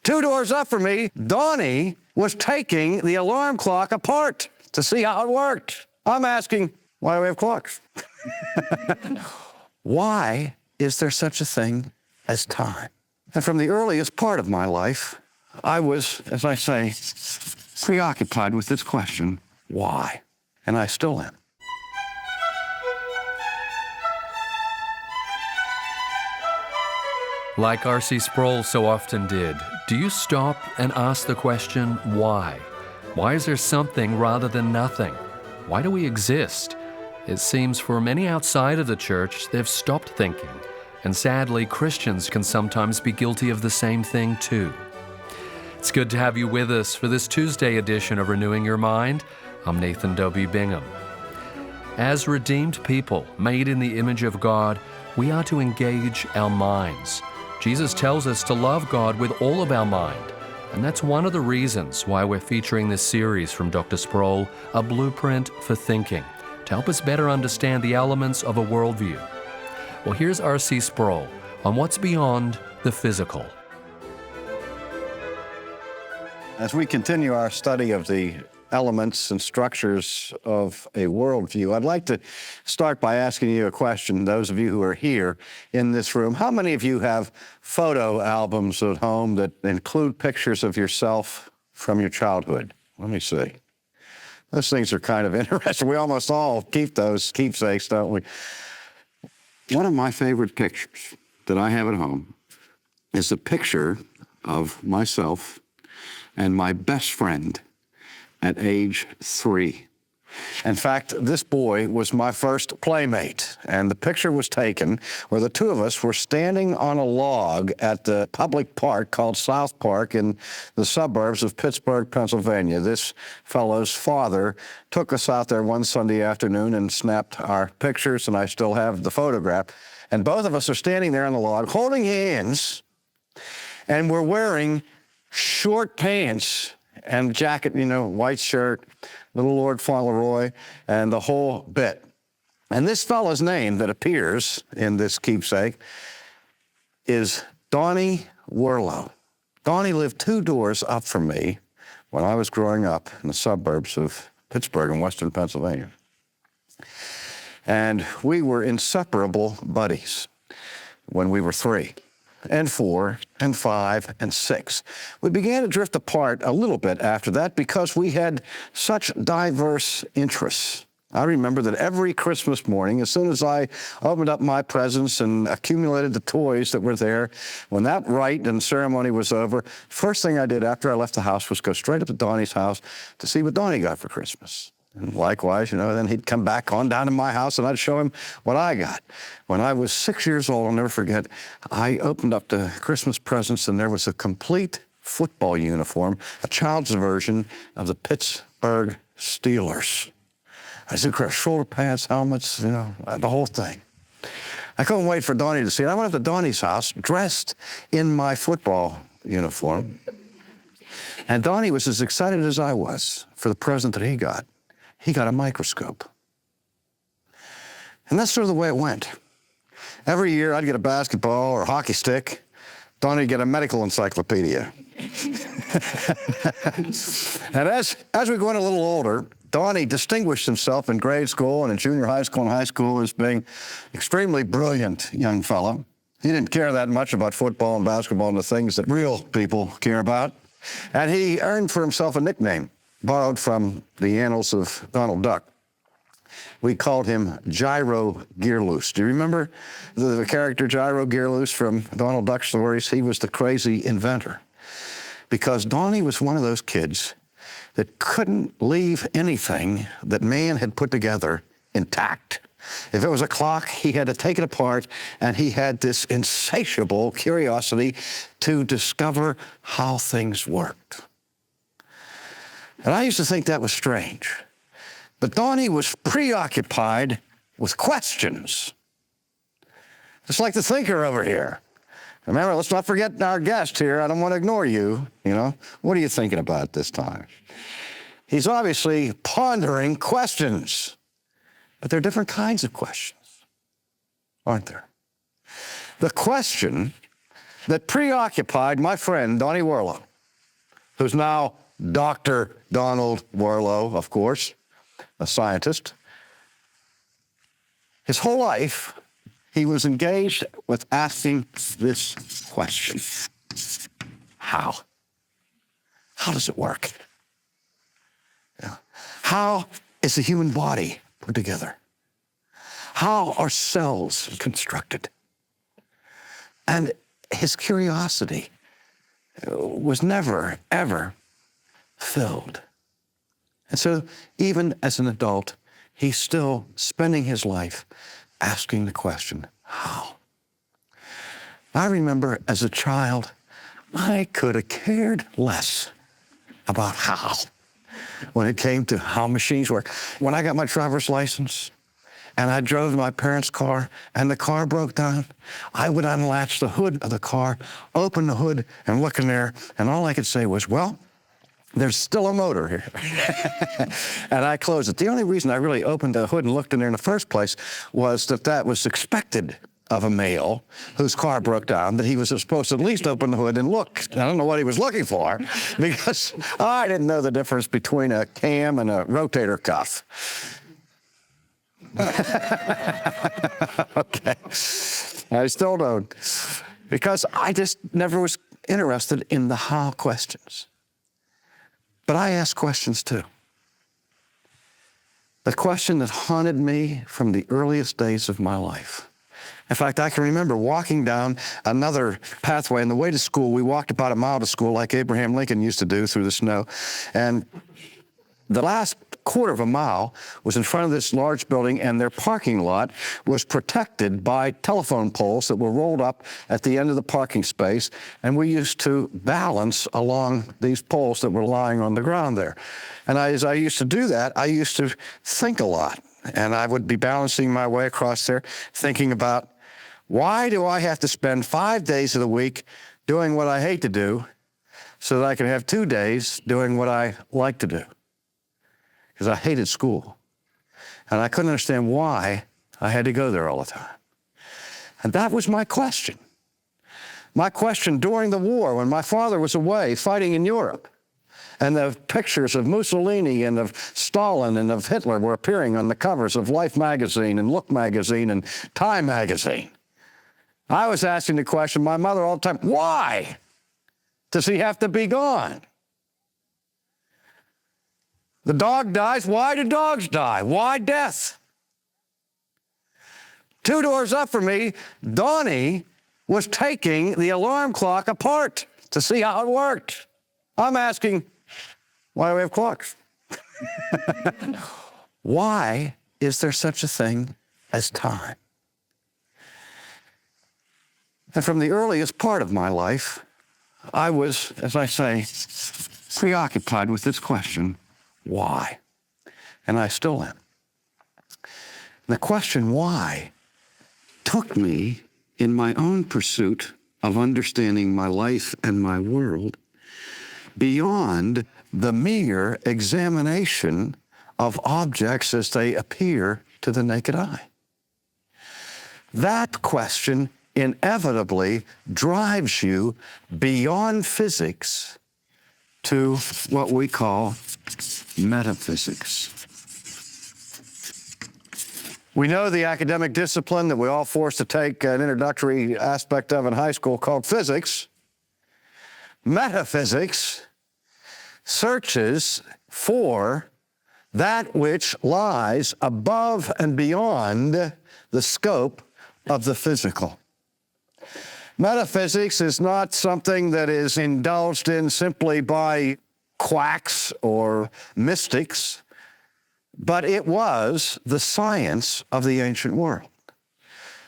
2 doors up from me, Donnie was taking the alarm clock apart to see how it worked. I'm asking, why do we have clocks? Why is there such a thing as time? And from the earliest part of my life, I was, as I say, preoccupied with this question, why? And I still am. Like R.C. Sproul so often did, do you stop and ask the question, why? Why is there something rather than nothing? Why do we exist? It seems for many outside of the church, they've stopped thinking. And sadly, Christians can sometimes be guilty of the same thing too. It's good to have you with us for this Tuesday edition of Renewing Your Mind. I'm Nathan W. Bingham. As redeemed people, made in the image of God, we are to engage our minds. Jesus tells us to love God with all of our mind. And that's one of the reasons why we're featuring this series from Dr. Sproul, A Blueprint for Thinking, to help us better understand the elements of a worldview. Well, here's R.C. Sproul on what's beyond the physical. As we continue our study of the elements and structures of a worldview, I'd like to start by asking you a question, those of you who are here in this room. How many of you have photo albums at home that include pictures of yourself from your childhood? Let me see. Those things are kind of interesting. We almost all keep those keepsakes, don't we? One of my favorite pictures that I have at home is a picture of myself and my best friend at age 3. In fact, this boy was my first playmate, and the picture was taken where the two of us were standing on a log at the public park called South Park in the suburbs of Pittsburgh, Pennsylvania. This fellow's father took us out there one Sunday afternoon and snapped our pictures, and I still have the photograph. And both of us are standing there on the log holding hands, and we're wearing short pants and jacket, white shirt, little Lord Fauntleroy, and the whole bit. And this fellow's name that appears in this keepsake is Donnie Werlow. Donnie lived 2 doors up from me when I was growing up in the suburbs of Pittsburgh in western Pennsylvania. And we were inseparable buddies when we were 3. And 4, and 5, and 6. We began to drift apart a little bit after that because we had such diverse interests. I remember that every Christmas morning, as soon as I opened up my presents and accumulated the toys that were there, when that rite and ceremony was over, first thing I did after I left the house was go straight up to Donnie's house to see what Donnie got for Christmas. And likewise, then he'd come back on down to my house and I'd show him what I got. When I was 6 years old, I'll never forget, I opened up the Christmas presents and there was a complete football uniform, a child's version of the Pittsburgh Steelers. I said, shoulder pads, helmets, the whole thing. I couldn't wait for Donnie to see it. I went up to Donnie's house dressed in my football uniform. And Donnie was as excited as I was for the present that he got. He got a microscope. And that's sort of the way it went. Every year I'd get a basketball or a hockey stick. Donnie would get a medical encyclopedia. And as we got a little older, Donnie distinguished himself in grade school and in junior high school and high school as being extremely brilliant young fellow. He didn't care that much about football and basketball and the things that real people care about. And he earned for himself a nickname borrowed from the annals of Donald Duck. We called him Gyro Gearloose. Do you remember the character Gyro Gearloose from Donald Duck stories? He was the crazy inventor. Because Donnie was one of those kids that couldn't leave anything that man had put together intact. If it was a clock, he had to take it apart, and he had this insatiable curiosity to discover how things worked. And I used to think that was strange. But Donnie was preoccupied with questions. Just like the thinker over here. Remember, let's not forget our guest here. I don't want to ignore you, What are you thinking about this time? He's obviously pondering questions. But there are different kinds of questions, aren't there? The question that preoccupied my friend, Donnie Worlow, who's now Dr. Donald Worlow, of course, a scientist. His whole life, he was engaged with asking this question: how? How does it work? How is the human body put together? How are cells constructed? And his curiosity was never, ever filled. And so even as an adult, he's still spending his life asking the question, how? I remember as a child, I could have cared less about how when it came to how machines work. When I got my driver's license and I drove my parents' car and the car broke down, I would unlatch the hood of the car, open the hood and look in there, and all I could say was, well, there's still a motor here. And I closed it. The only reason I really opened the hood and looked in there in the first place was that was expected of a male whose car broke down, that he was supposed to at least open the hood and look. I don't know what he was looking for, because I didn't know the difference between a cam and a rotator cuff. Okay. I still don't, because I just never was interested in the how questions. But I ask questions too. The question that haunted me from the earliest days of my life. In fact, I can remember walking down another pathway. On the way to school, we walked about a mile to school like Abraham Lincoln used to do through the snow. And the last quarter of a mile was in front of this large building, and their parking lot was protected by telephone poles that were rolled up at the end of the parking space, and we used to balance along these poles that were lying on the ground there. And as I used to do that, I used to think a lot, and I would be balancing my way across there, thinking about, why do I have to spend 5 days of the week doing what I hate to do so that I can have 2 days doing what I like to do? Because I hated school. And I couldn't understand why I had to go there all the time. And that was my question. My question during the war, when my father was away fighting in Europe, and the pictures of Mussolini and of Stalin and of Hitler were appearing on the covers of Life magazine and Look magazine and Time magazine. I was asking the question, my mother all the time, why does he have to be gone? The dog dies. Why do dogs die? Why death? 2 doors up from me, Donnie was taking the alarm clock apart to see how it worked. I'm asking, why do we have clocks? Why is there such a thing as time? And from the earliest part of my life, I was, as I say, preoccupied with this question, why? And I still am. The question why took me in my own pursuit of understanding my life and my world beyond the mere examination of objects as they appear to the naked eye. That question inevitably drives you beyond physics to what we call metaphysics. We know the academic discipline that we're all forced to take an introductory aspect of in high school called physics. Metaphysics searches for that which lies above and beyond the scope of the physical. Metaphysics is not something that is indulged in simply by quacks or mystics, but it was the science of the ancient world.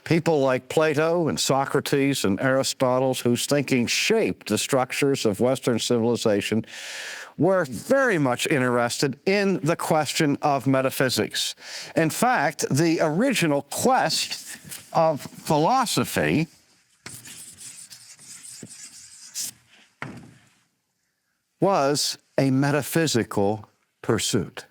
People like Plato and Socrates and Aristotle, whose thinking shaped the structures of Western civilization, were very much interested in the question of metaphysics. In fact, the original quest of philosophy was a metaphysical pursuit.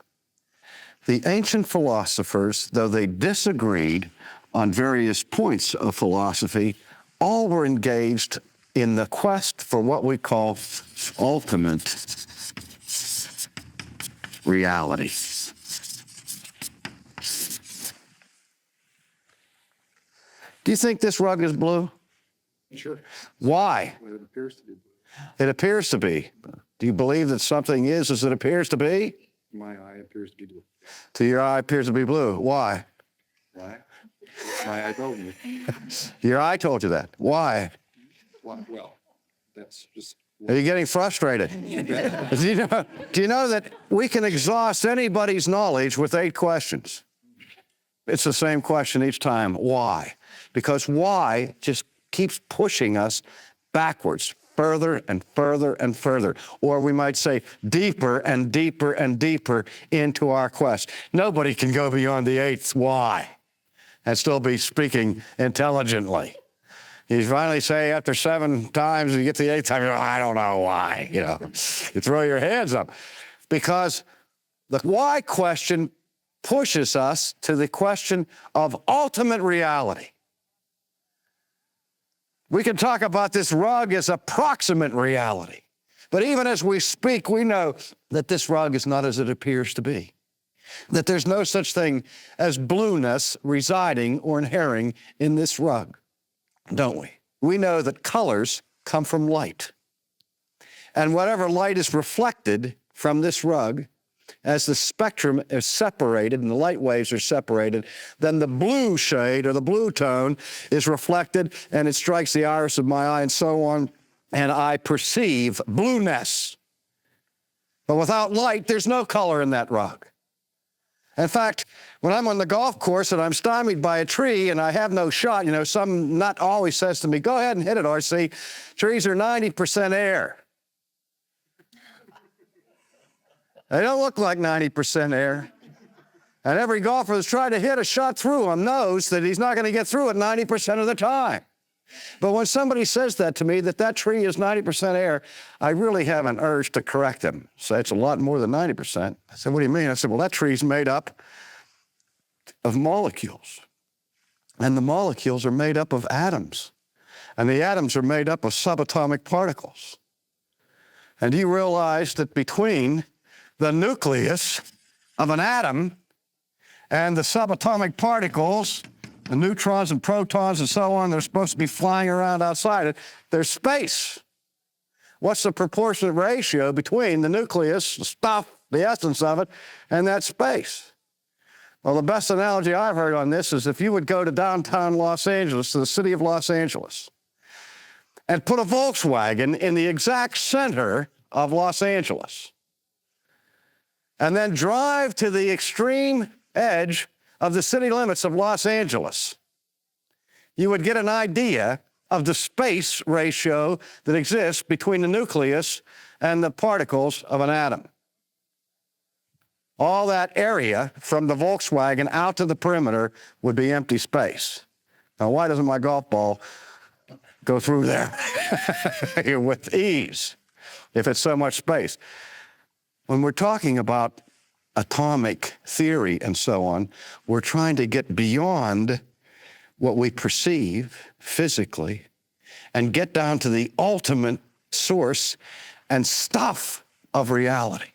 The ancient philosophers, though they disagreed on various points of philosophy, all were engaged in the quest for what we call ultimate reality. Do you think this rug is blue? Sure. Why? Well, it appears to be blue. It appears to be. Do you believe that something is as it appears to be? My eye appears to be blue. To your eye appears to be blue. Why? Why? My eye told me. Your eye told you that. Why? Why? Well, that's just. Are you getting frustrated? Do you know that we can exhaust anybody's knowledge with 8 questions? It's the same question each time. Why? Because why just keeps pushing us backwards, further and further and further. Or we might say deeper and deeper and deeper into our quest. Nobody can go beyond the 8th why and still be speaking intelligently. You finally say after 7 times, you get to the 8th time, I don't know why, You throw your hands up. Because the why question pushes us to the question of ultimate reality. We can talk about this rug as approximate reality. But even as we speak, we know that this rug is not as it appears to be. That there's no such thing as blueness residing or inhering in this rug, don't we? We know that colors come from light. And whatever light is reflected from this rug, as the spectrum is separated and the light waves are separated, then the blue shade or the blue tone is reflected and it strikes the iris of my eye and so on, and I perceive blueness. But without light, there's no color in that rug. In fact, when I'm on the golf course and I'm stymied by a tree and I have no shot, some nut always says to me, go ahead and hit it, R.C. Trees are 90% air. They don't look like 90% air. And every golfer that's tried to hit a shot through them knows that he's not going to get through it 90% of the time. But when somebody says that to me, that tree is 90% air, I really have an urge to correct them. Say it's a lot more than 90%. I said, what do you mean? I said, well, that tree's made up of molecules. And the molecules are made up of atoms. And the atoms are made up of subatomic particles. And do you realize that between the nucleus of an atom and the subatomic particles, the neutrons and protons and so on, they're supposed to be flying around outside it, there's space. What's the proportionate ratio between the nucleus, the stuff, the essence of it, and that space? Well, the best analogy I've heard on this is if you would go to downtown Los Angeles, to the city of Los Angeles, and put a Volkswagen in the exact center of Los Angeles, and then drive to the extreme edge of the city limits of Los Angeles, you would get an idea of the space ratio that exists between the nucleus and the particles of an atom. All that area from the Volkswagen out to the perimeter would be empty space. Now, why doesn't my golf ball go through there with ease if it's so much space? When we're talking about atomic theory and so on, we're trying to get beyond what we perceive physically and get down to the ultimate source and stuff of reality.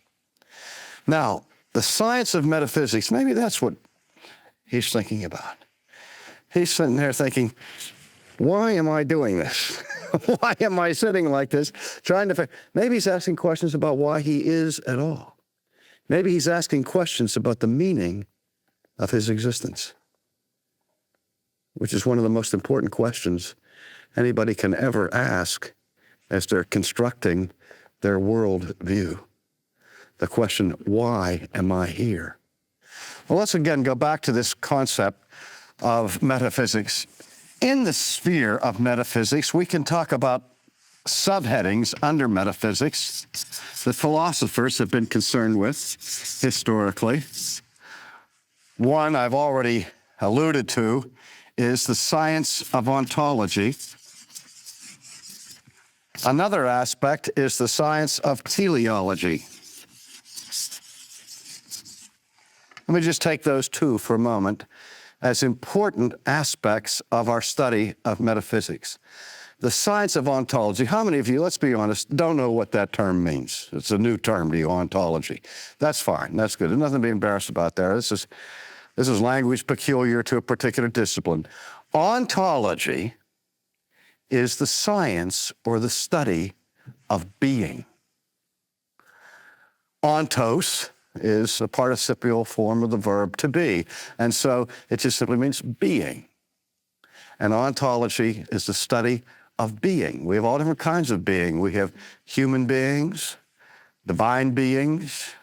Now, the science of metaphysics, maybe that's what he's thinking about. He's sitting there thinking, why am I doing this? Why am I sitting like this, trying to... Maybe he's asking questions about why he is at all. Maybe he's asking questions about the meaning of his existence, which is one of the most important questions anybody can ever ask as they're constructing their world view. The question, why am I here? Well, let's again go back to this concept of metaphysics. In the sphere of metaphysics, we can talk about subheadings under metaphysics that philosophers have been concerned with historically. One I've already alluded to is the science of ontology. Another aspect is the science of teleology. Let me just take those two for a moment as important aspects of our study of metaphysics. the science of ontology. How many of you, let's be honest, don't know what that term means? It's a new term to you, ontology. That's fine. That's good. There's nothing to be embarrassed about there. This is language peculiar to a particular discipline. Ontology is the science or the study of being. Ontos is a participial form of the verb to be. And so it just simply means being. And ontology is the study of being. We have all different kinds of being. We have human beings, divine beings.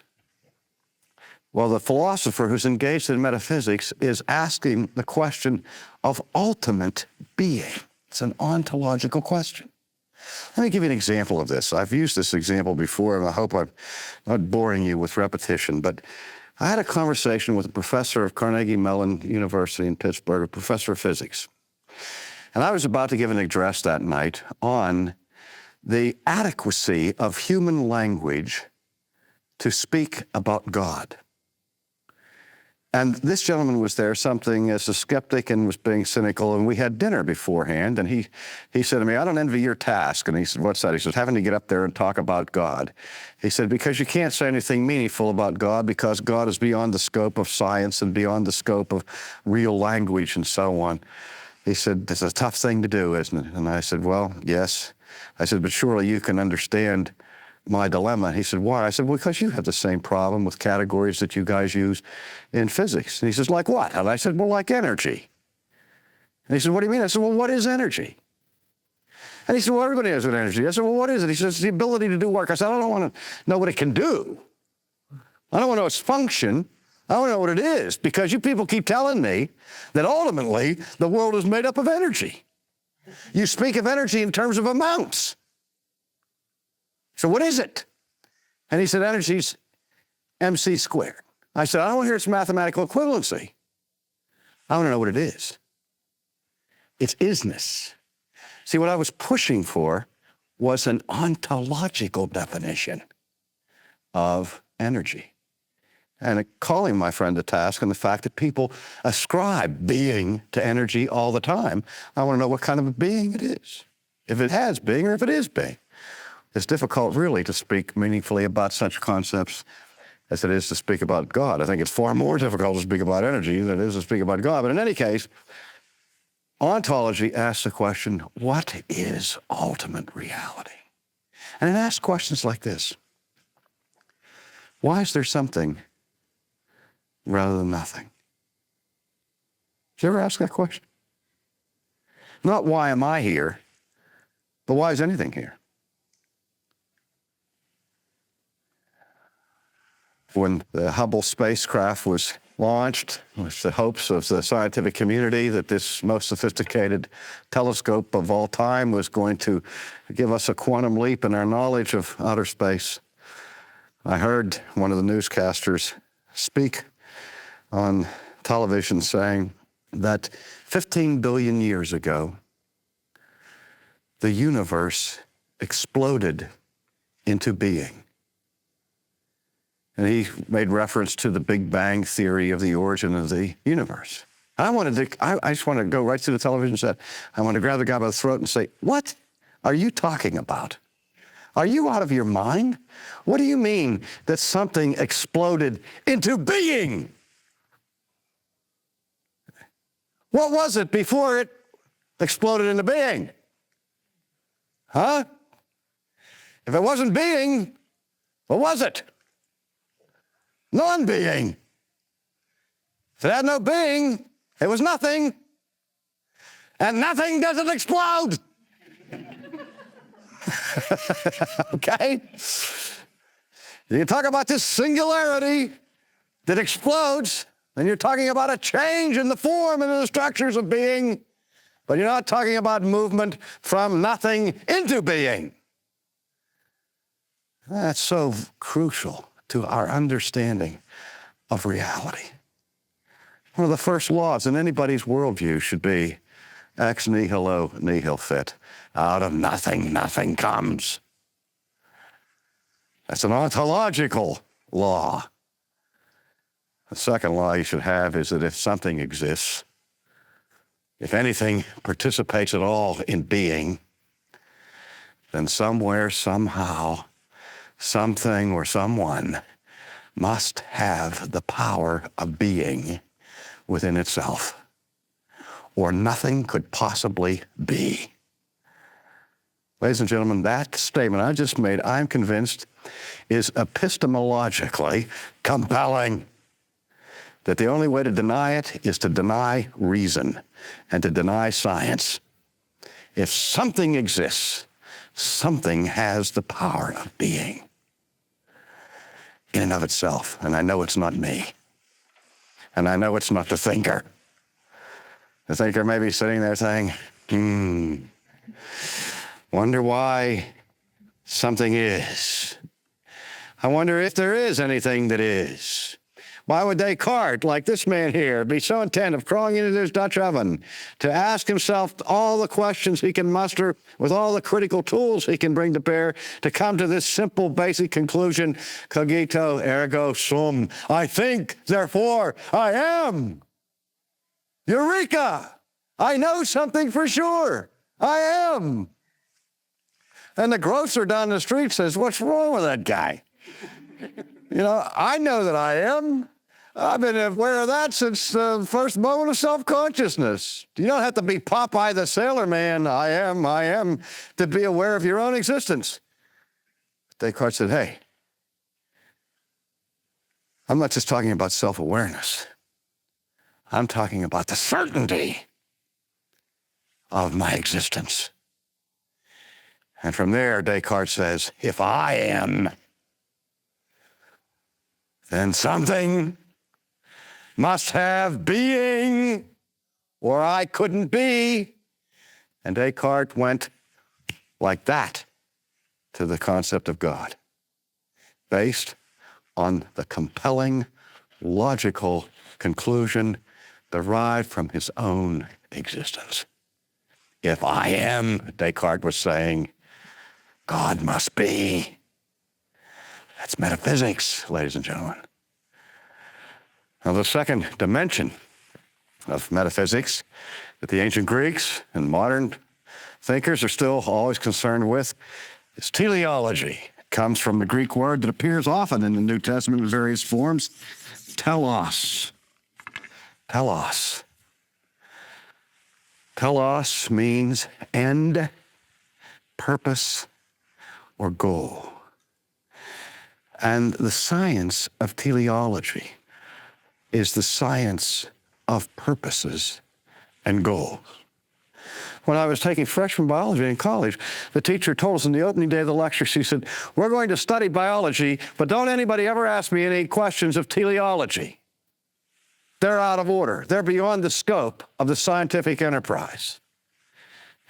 Well, the philosopher who's engaged in metaphysics is asking the question of ultimate being. It's an ontological question. Let me give you an example of this. I've used this example before, and I hope I'm not boring you with repetition, but I had a conversation with a professor of Carnegie Mellon University in Pittsburgh, a professor of physics. And I was about to give an address that night on the adequacy of human language to speak about God. And this gentleman was there, something as a skeptic, and was being cynical, and we had dinner beforehand, and he said to me, I don't envy your task. And he said, what's that? He said, having to get up there and talk about God. He said, because you can't say anything meaningful about God, because God is beyond the scope of science and beyond the scope of real language and so on. He said, it's a tough thing to do, isn't it? And I said, well, yes. I said, but surely you can understand my dilemma. He said, why? I said, well, because you have the same problem with categories that you guys use in physics. And he says, like what? And I said, well, like energy. And he said, what do you mean? I said, well, what is energy? And he said, well, everybody has an energy. I said, well, what is it? He says, it's the ability to do work. I said, I don't want to know what it can do. I don't want to know its function. I don't know what it is, because you people keep telling me that ultimately the world is made up of energy. You speak of energy in terms of amounts. So what is it? And he said, energy's mc squared. I said, I don't want to hear its mathematical equivalency. I want to know what it is. It's isness. See, what I was pushing for was an ontological definition of energy. And calling my friend to task on the fact that people ascribe being to energy all the time, I want to know what kind of a being it is. If it has being or if it is being. It's difficult really to speak meaningfully about such concepts as it is to speak about God. I think it's far more difficult to speak about energy than it is to speak about God. But in any case, ontology asks the question, what is ultimate reality? And it asks questions like this. Why is there something rather than nothing? Did you ever ask that question? Not why am I here, but why is anything here? When the Hubble spacecraft was launched, with the hopes of the scientific community that this most sophisticated telescope of all time was going to give us a quantum leap in our knowledge of outer space, I heard one of the newscasters speak on television saying that 15 billion years ago, the universe exploded into being. And he made reference to the Big Bang theory of the origin of the universe. I just want to go right to the television set. I want to grab the guy by the throat and say, what are you talking about? Are you out of your mind? What do you mean that something exploded into being? What was it before it exploded into being? Huh? If it wasn't being, what was it? Non-being. If it had no being, it was nothing. And nothing doesn't explode. Okay? You talk about this singularity that explodes, then you're talking about a change in the form and in the structures of being, but you're not talking about movement from nothing into being. That's so crucial to our understanding of reality. One of the first laws in anybody's worldview should be ex nihilo nihil fit. Out of nothing, nothing comes. That's an ontological law. The second law you should have is that if something exists, if anything participates at all in being, then somewhere, somehow, something or someone must have the power of being within itself, or nothing could possibly be. Ladies and gentlemen, that statement I just made, I'm convinced, is epistemologically compelling. That the only way to deny it is to deny reason and to deny science. If something exists, something has the power of being in and of itself. And I know it's not me. And I know it's not the thinker. The thinker may be sitting there saying, wonder why something is. I wonder if there is anything that is. Why would Descartes, like this man here, be so intent of crawling into this Dutch oven to ask himself all the questions he can muster with all the critical tools he can bring to bear to come to this simple, basic conclusion, cogito ergo sum. I think, therefore I am. Eureka! I know something for sure. I am. And the grocer down the street says, what's wrong with that guy? You know, I know that I am. I've been aware of that since the first moment of self-consciousness. You don't have to be Popeye the Sailor Man, I am, to be aware of your own existence. Descartes said, hey, I'm not just talking about self-awareness. I'm talking about the certainty of my existence. And from there, Descartes says, if I am, then something must have being, or I couldn't be. And Descartes went like that to the concept of God, based on the compelling, logical conclusion derived from his own existence. If I am, Descartes was saying, God must be. That's metaphysics, ladies and gentlemen. Now, the second dimension of metaphysics that the ancient Greeks and modern thinkers are still always concerned with is teleology. It comes from the Greek word that appears often in the New Testament in various forms, telos. Telos. Telos means end, purpose, or goal. And the science of teleology is the science of purposes and goals. When I was taking freshman biology in college, the teacher told us on the opening day of the lecture, she said, we're going to study biology, but don't anybody ever ask me any questions of teleology. They're out of order. They're beyond the scope of the scientific enterprise.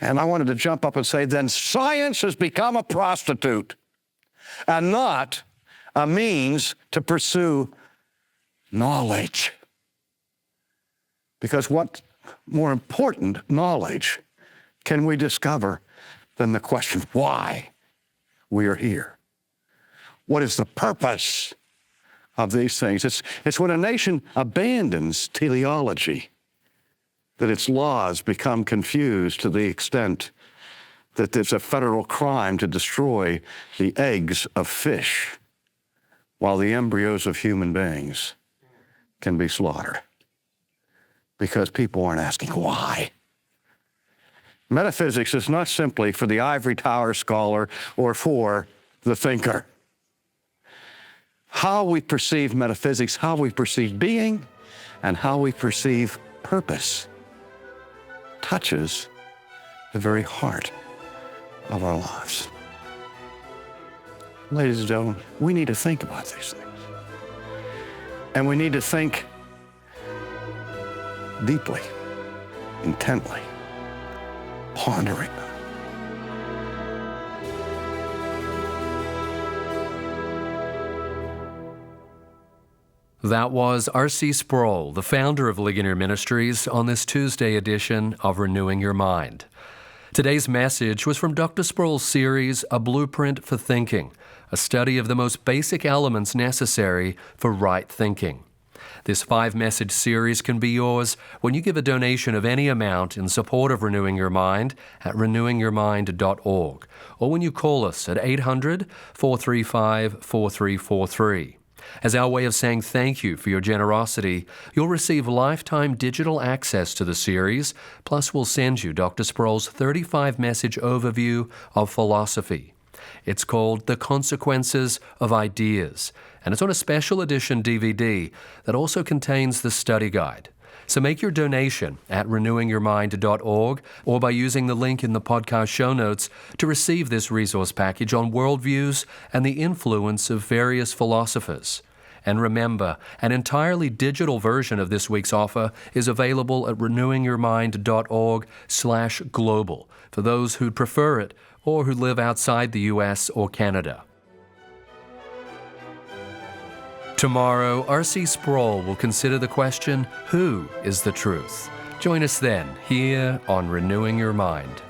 And I wanted to jump up and say, then science has become a prostitute and not a means to pursue knowledge. Because what more important knowledge can we discover than the question why we are here? What is the purpose of these things? It's when a nation abandons teleology that its laws become confused to the extent that it's a federal crime to destroy the eggs of fish while the embryos of human beings can be slaughtered because people aren't asking why. Metaphysics is not simply for the ivory tower scholar or for the thinker. How we perceive metaphysics, how we perceive being, and how we perceive purpose touches the very heart of our lives. Ladies and gentlemen, we need to think about these things. And we need to think deeply, intently, pondering them. That was R.C. Sproul, the founder of Ligonier Ministries, on this Tuesday edition of Renewing Your Mind. Today's message was from Dr. Sproul's series, A Blueprint for Thinking, a study of the most basic elements necessary for right thinking. This 5-message series can be yours when you give a donation of any amount in support of Renewing Your Mind at renewingyourmind.org, or when you call us at 800-435-4343. As our way of saying thank you for your generosity, you'll receive lifetime digital access to the series, plus we'll send you Dr. Sproul's 35-message overview of philosophy. It's called The Consequences of Ideas, and it's on a special edition DVD that also contains the study guide. So make your donation at renewingyourmind.org or by using the link in the podcast show notes to receive this resource package on worldviews and the influence of various philosophers. And remember, an entirely digital version of this week's offer is available at renewingyourmind.org/global for those who'd prefer it or who live outside the U.S. or Canada. Tomorrow, R.C. Sproul will consider the question, who is the truth? Join us then, here on Renewing Your Mind.